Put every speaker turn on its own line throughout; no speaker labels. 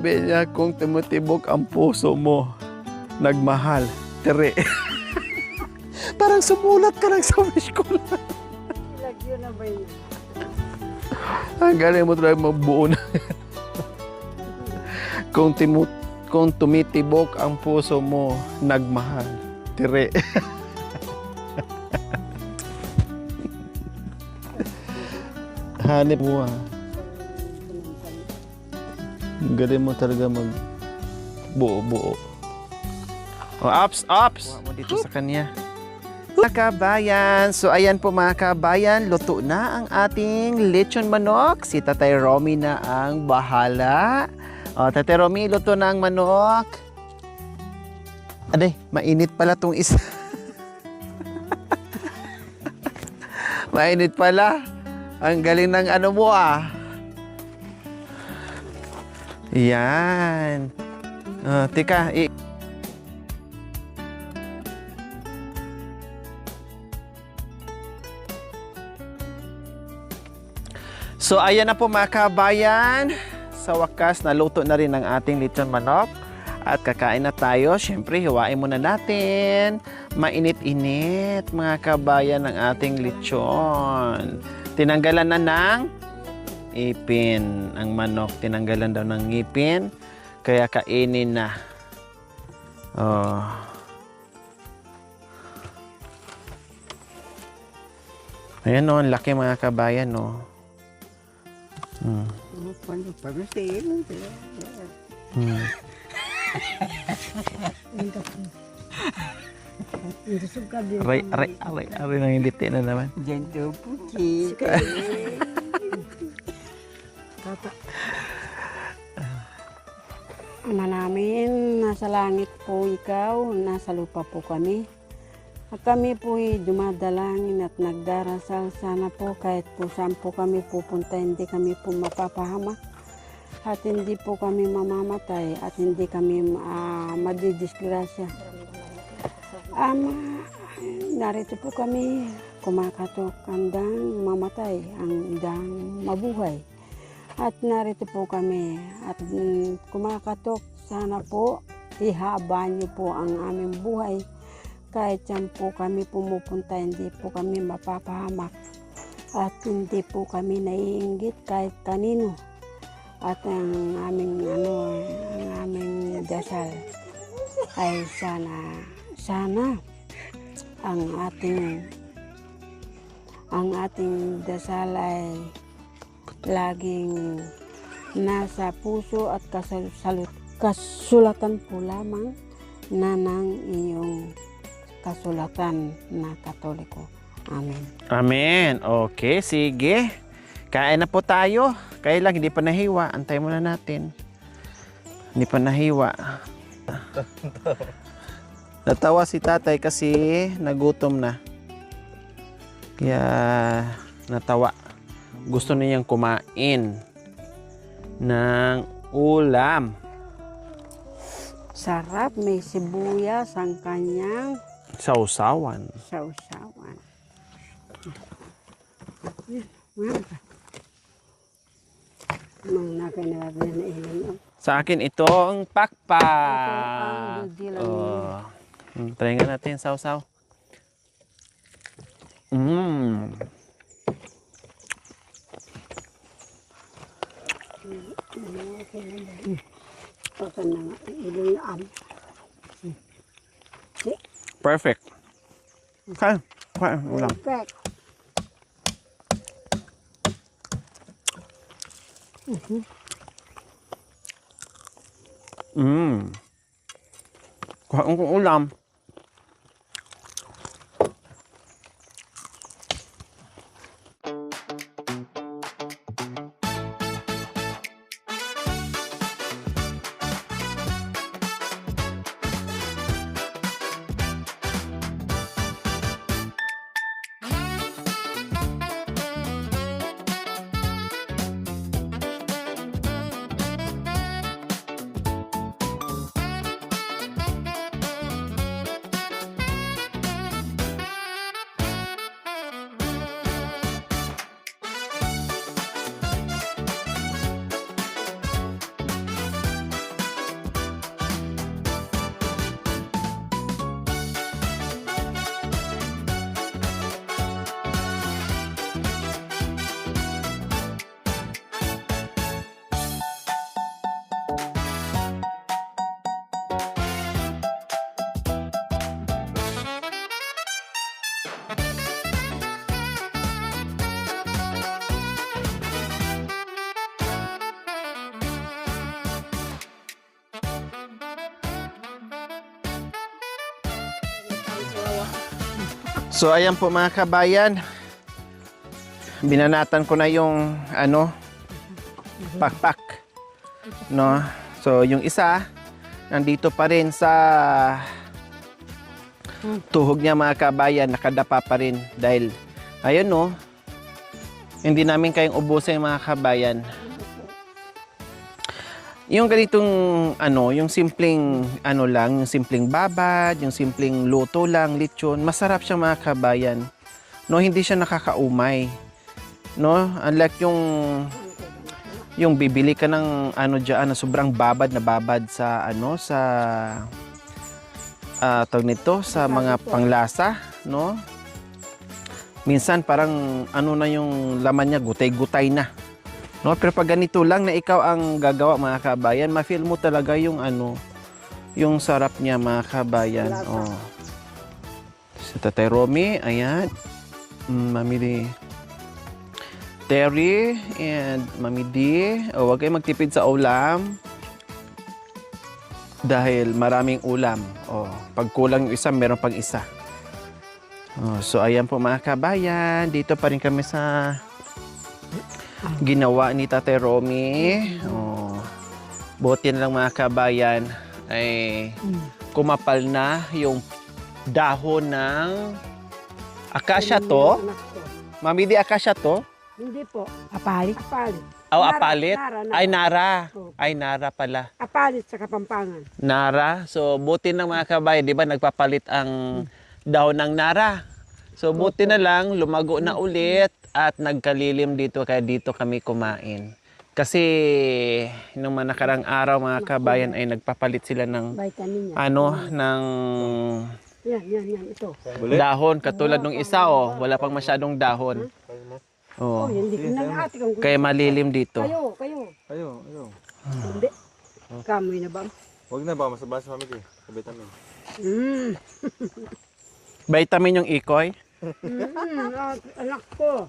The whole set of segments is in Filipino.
Sabi niya, kung tumutibok ang puso mo, nagmahal, tere. Parang sumulat ka lang sa wish ko lang.
Lagyan na ba yun?
Ang galing mo talaga magbuo na. Kung tumitibok ang puso mo, nagmahal, tere. Hanip mo ah. Ang galing mo talaga magbuo-buo. Oh, ups! Kuha mo dito sa kanya. Mga kabayan, so ayan po mga kabayan, luto na ang ating lechon manok. Si Tatay Romy na ang bahala. O, Tatay Romy, luto na ang manok. Aday, mainit pala tong isa. Mainit pala. Ang galing ng ano mo ah. Yan. Tika, So ayan na po mga kabayan. Sa wakas, naluto na rin ang ating lechon manok. At kakain na tayo. Siyempre, hiwain muna natin. Mainit-init mga kabayan ng ating lechon. Tinanggalan na ng ipin. Ang manok, tinanggalan daw ng ngipin. Kaya kainin na. Oh. Ayan o, ang laki mga kabayan o. Aray nang hindi na naman.
Gento puti. Ama namin, nasa langit po ikaw, nasa lupa po kami. At kami po dumadalangin at nagdarasal. Sana po kahit po saan po kami pupunta, hindi kami po mapapahamak. At hindi po kami mamamatay at hindi kami madidisgrasya. Narito po kami kumakatok, handang mamatay, handang mabuhay. At narito po kami at kumakatok, sana po ihaba niyo po ang aming buhay. Kahit saan po kami pumupunta, hindi po kami mapapahamak. At hindi po kami naiinggit kahit kanino. At ang aming dasal ay sana ang ating dasal ay laging nasa puso at kasulatan po lamang na ng iyong kasulatan na Katoliko. Amen.
Amen. Okay, sige. Kain na po tayo. Kaya lang, hindi pa nahiwa. Antay muna natin. Hindi pa nahiwa. Natawa si tatay kasi nagutom na. Kaya natawa. Gusto niyang kumain ng ulam.
Sarap, may sibuyas ang kanyang
Sausawan.
sausawan.
Sa akin itong pakpak.
Ang didilan
Oh. Try nga natin sausaw. Perfect. Okay. Ulam.
Perfect.
Kuhaan kong ulam. So ayan po mga kabayan. Binanatan ko na yung pakpak. No? So yung isa nandito pa rin sa tuhog niya mga kabayan, nakadapa pa rin dahil ayun no. Hindi namin kayang ubusin mga kabayan. Yung ganitong yung simpleng yung simpleng babad, yung simpleng luto lang, lechon, masarap siya mga kabayan. No, hindi siya nakakaumay. No, unlike yung bibili ka ng diyan na sobrang babad na babad sa sa tawag nito sa mga panglasa, no? Minsan parang na yung laman niya, gutay-gutay na. No, pero pag ganito lang na ikaw ang gagawa mga kabayan, ma-feel mo talaga yung yung sarap niya mga kabayan. Oh. Si Tatay Romy, ayan. Mami D. Terry and Mami D. Oh, huwag kayong magtipid sa ulam. Dahil maraming ulam. Oh, pag kulang yung isa, meron pang isa. Oh, so ayan po mga kabayan, dito pa rin kami sa ginawa ni Tatay Romy. Oh, buti na lang mga kabayan ay kumapal na yung dahon ng akasya to. Mami, di akasya to?
Hindi po. Apalit.
Oh, apalit?
Nara.
Ay, nara.
Oh.
Ay, nara pala.
Apalit sa Kapampangan.
Nara. So, buti na mga kabayan, di ba, nagpapalit ang dahon ng nara. So, buti na lang, lumago na ulit at nagkalilim dito, kaya dito kami kumain. Kasi, nung mga nakarang araw, mga kabayan, ay nagpapalit sila ng,
Vitamin niya.
ng
Yan. Ito.
dahon. Katulad nung isa, wala pang masyadong dahon.
Oh, hindi ko na ate kung
Kaya malilim dito.
Kayo. Hindi. Kamoy na ba?
Huwag na ba, masabas sa mami ko. Sa vitamin.
Vitamin yung ikoy.
Anak ko.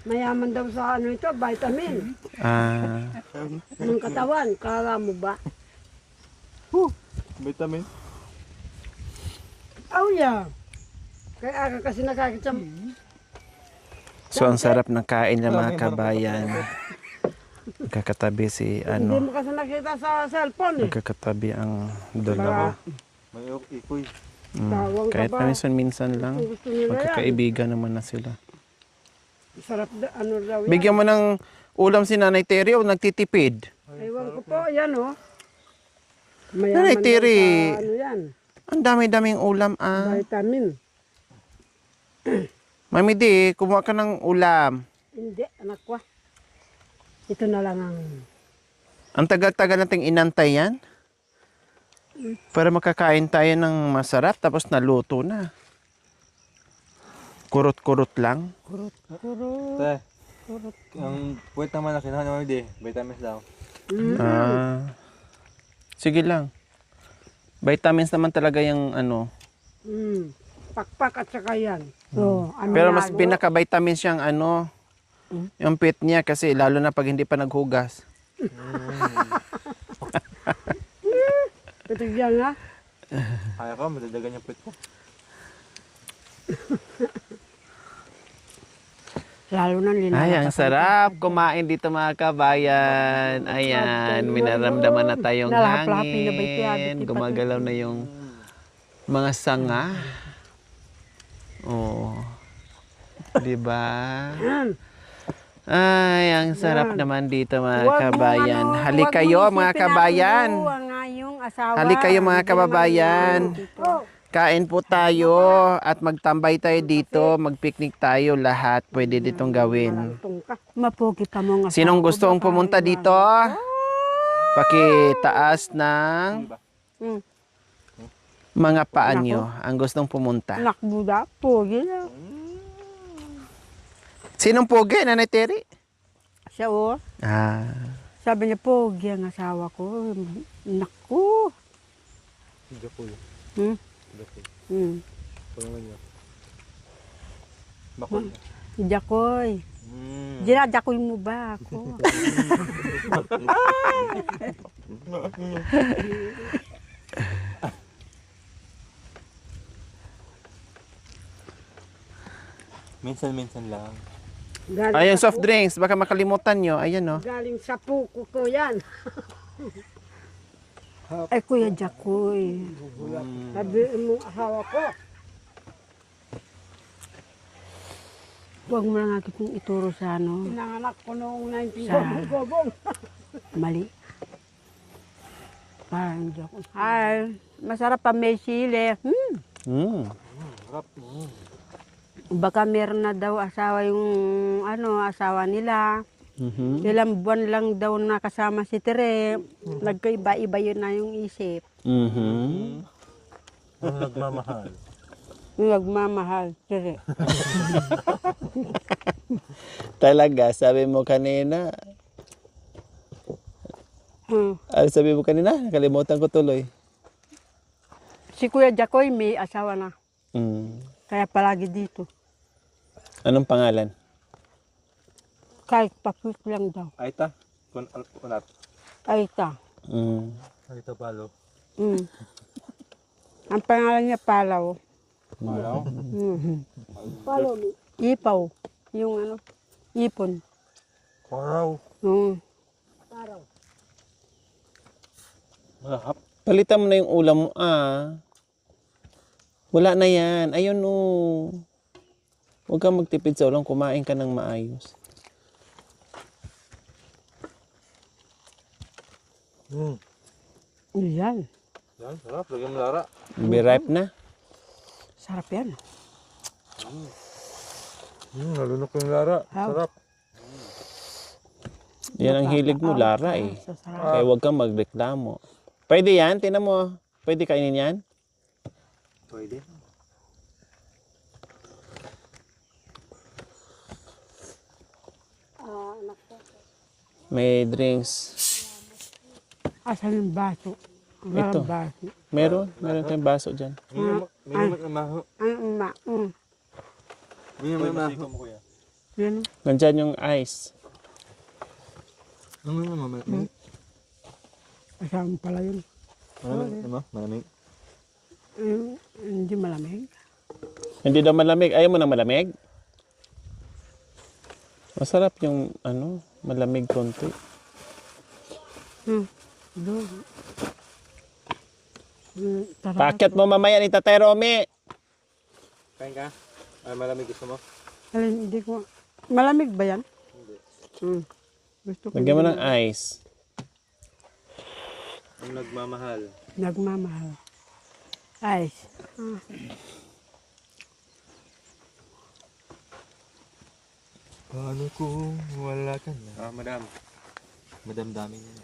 Mayaman daw sa ito, vitamin. Ng katawan, kala mo ba?
Vitamin?
Oh yeah. Kaya aga kasi nakakita mo.
So, ang sarap ng kain niya mga kabayan. Nagkakatabi si
Hindi mo kasi nakita sa cellphone eh.
Nagkakatabi ang dalawa.
May ikoy.
Tawang ka
Kahit
ba?
minsan lang.
Kung gusto nila yan.
Magkakaibigan naman na sila.
Sarap raw yan.
Bigyan mo ng ulam si Nanay Terry o nagtitipid?
Ewan ko po, yan
Nanay
Mayaman daw
Terry.
sa yan.
Ang dami-daming ulam
Vitamin.
Mami di, kumuha ka ng ulam.
Hindi, anak ko. Ito na lang ang...
Ang tagal-tagal nating inantay yan. Para makakain tayo ng masarap tapos naluto na. Kurot-kurot lang.
Kurot.
Te, ang puwet naman na kinuha ni mami di, vitamins daw.
Sige lang. Vitamins naman talaga yung
Pakpak at saka yan. So,
Pero mas pinaka-vitamins siyang yung pit niya kasi lalo na pag hindi pa naghugas.
Patigyan nga.
Kaya ko, madadagan yung puwet ko.
Lalo na linala.
Ay, ang sarap kumain dito mga kabayan. Ayan, minaramdaman na tayong
Nalaplapi na ba ito,
hangin. Gumagalaw na yung mga sanga. Oh. 'Di ba? Ay, ang sarap naman dito mga kabayan. Halik kayo mga kabayan. Halik kayo mga kababayan. Kain po tayo at magtambay tayo dito, magpiknik tayo lahat. Pwede ditong gawin.
Mapugi pa mo nga.
Sinong gustong pumunta dito? Pakitaas ng mga paa nyo ang gustong pumunta.
Anak buda, pugi na.
Sinong pogi, Nanay Terry?
Siya sabi niya, pogi ang asawa ko. Naku.
Jakoy.
Hmm.
Tulungan niyo. Bakit?
Jakoy. Jakoy mo ba ako?
Minsan-minsan lang.
Galing
Ayan,
sa
soft drinks. Baka makalimutan nyo. Ayan, oh.
Galing sa puko ko yan. Ay, Kuya Jacoy. Sabi mo asawa ko. Huwag mo lang akong ituro sa ano. Pinanganak ko noong 19gobong. Mali. Parang joke. Ay, masarap pa may sili.
Sarap.
Baka meron na daw asawa yung asawa nila.
Mhm.
Ilang buwan lang daw nakasama si Tere. Nagkaiba-iba yun na yung isip.
Mhm.
Ang nagmamahal.
Yung nagmamahal, Tere.
Talaga, sabi mo kanina. Ano sabi mo kanina? Nakalimutan ko tuloy.
Si Kuya Jacoy may asawa na.
Mm.
Kaya palagi dito.
Anong pangalan?
Kahit papit lang daw.
Aita. Kunat.
Aita.
Mm.
Aita palo.
Ang pangalan niya Palaw.
Palaw?
Palaw. Ipaw. Yung ipon.
Paraw.
Paraw.
Mahap.
Palitan mo na yung ulam mo, Wala na yan. Ayun, oh. Huwag kang magtipid sa ulam. Kumain ka ng maayos.
Yan.
Yan, sarap. Lagyan mo Lara.
Be ripe na.
Sarap yan.
Nalunok yung Lara. Sarap.
Yan ang hilig mo, Lara, eh.
Sarap.
Kaya huwag kang magreklamo. Pwede yan? Tinan mo. Pwede kainin yan?
Pwede.
May drinks.
Asan yung baso?
Ito.
Baso.
Meron tayong baso dyan.
Minimum na maho. Minimum na maho.
Yan.
Nandyan yung ice.
Ano naman malamig?
Asan pala yun.
Malamig? Ano? Malamig?
Hindi malamig.
Hindi daw malamig. Ayaw mo na malamig? Masarap yung malamig konti.
Doon.
Paakyat mo mamaya ni Tatay Romy.
Kain ka? Ay, malamig gusto mo?
Alin, hindi ko. Malamig ba yan? Hindi. Gusto ko.
Lagyan mo ng ice.
Ang nagmamahal.
Nagmamahal. Ice.
Paano kung wala ka na? Madam. Madam dami niya.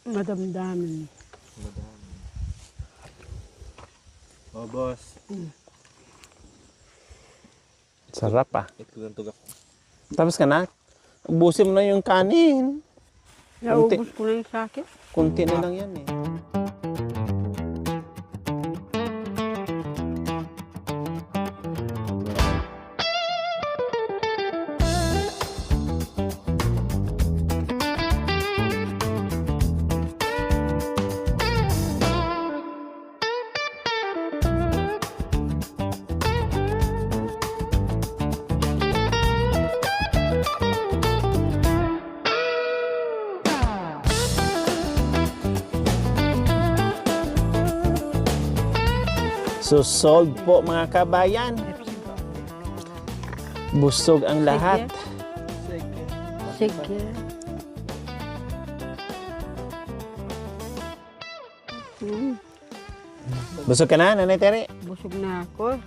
Madamdamin.
Madam. Oh, boss.
Sarap
Ito lang tugak.
Tapos ka na? Ubusin mo na yung kanin.
Naubos ko na yung sakit.
Kunti na lang yan eh. So sold po mga kabayan. Busog ang lahat.
Sige.
Busog ka na, Nanay Tere?
Busog na ako.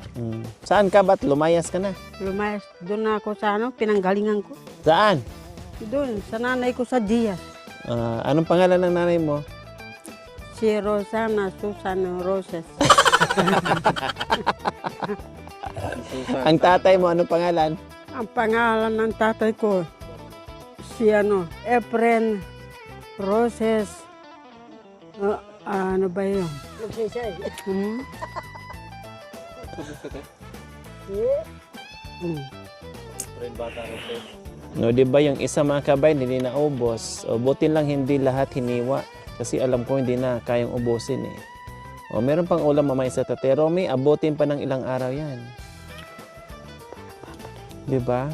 Saan ka? Ba't lumayas ka na?
Lumayas doon na ako sa pinanggalingan ko.
Saan?
Doon, sa nanay ko sa Diaz.
Anong pangalan ng nanay mo?
Si Rosana Susan Roses.
Ang tatay mo, anong pangalan?
Ang pangalan ng tatay ko, si Efren Roses. Ano ba yun?
No, di ba yung isa mga kabayan, hindi naubos. O, buti lang hindi lahat hiniwa. Kasi alam ko hindi na kayang ubusin eh. O, meron pang ulam mamaya sa Tatay Romy. Abutin pa ng ilang araw yan. Di ba?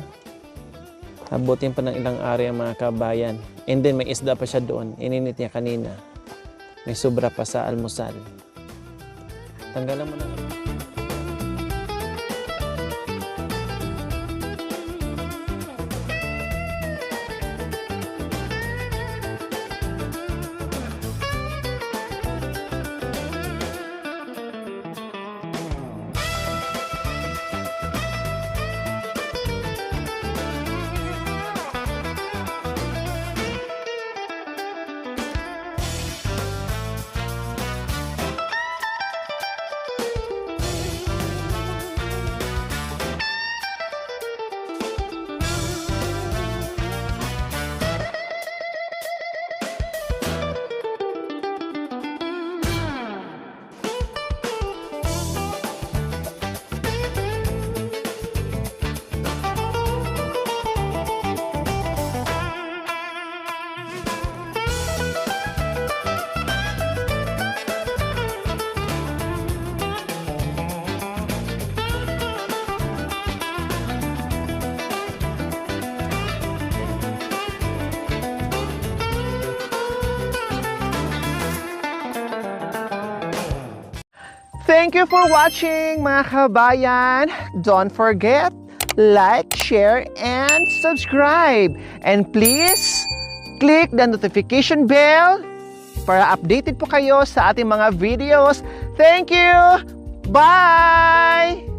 Abutin pa ng ilang area mga kabayan. And then may isda pa siya doon. Ininit niya kanina. May sobra pa sa almusal. Tanggalan mo na. Thank you for watching mga kabayan. Don't forget, like, share, and subscribe. And please, click the notification bell para updated po kayo sa ating mga videos. Thank you! Bye!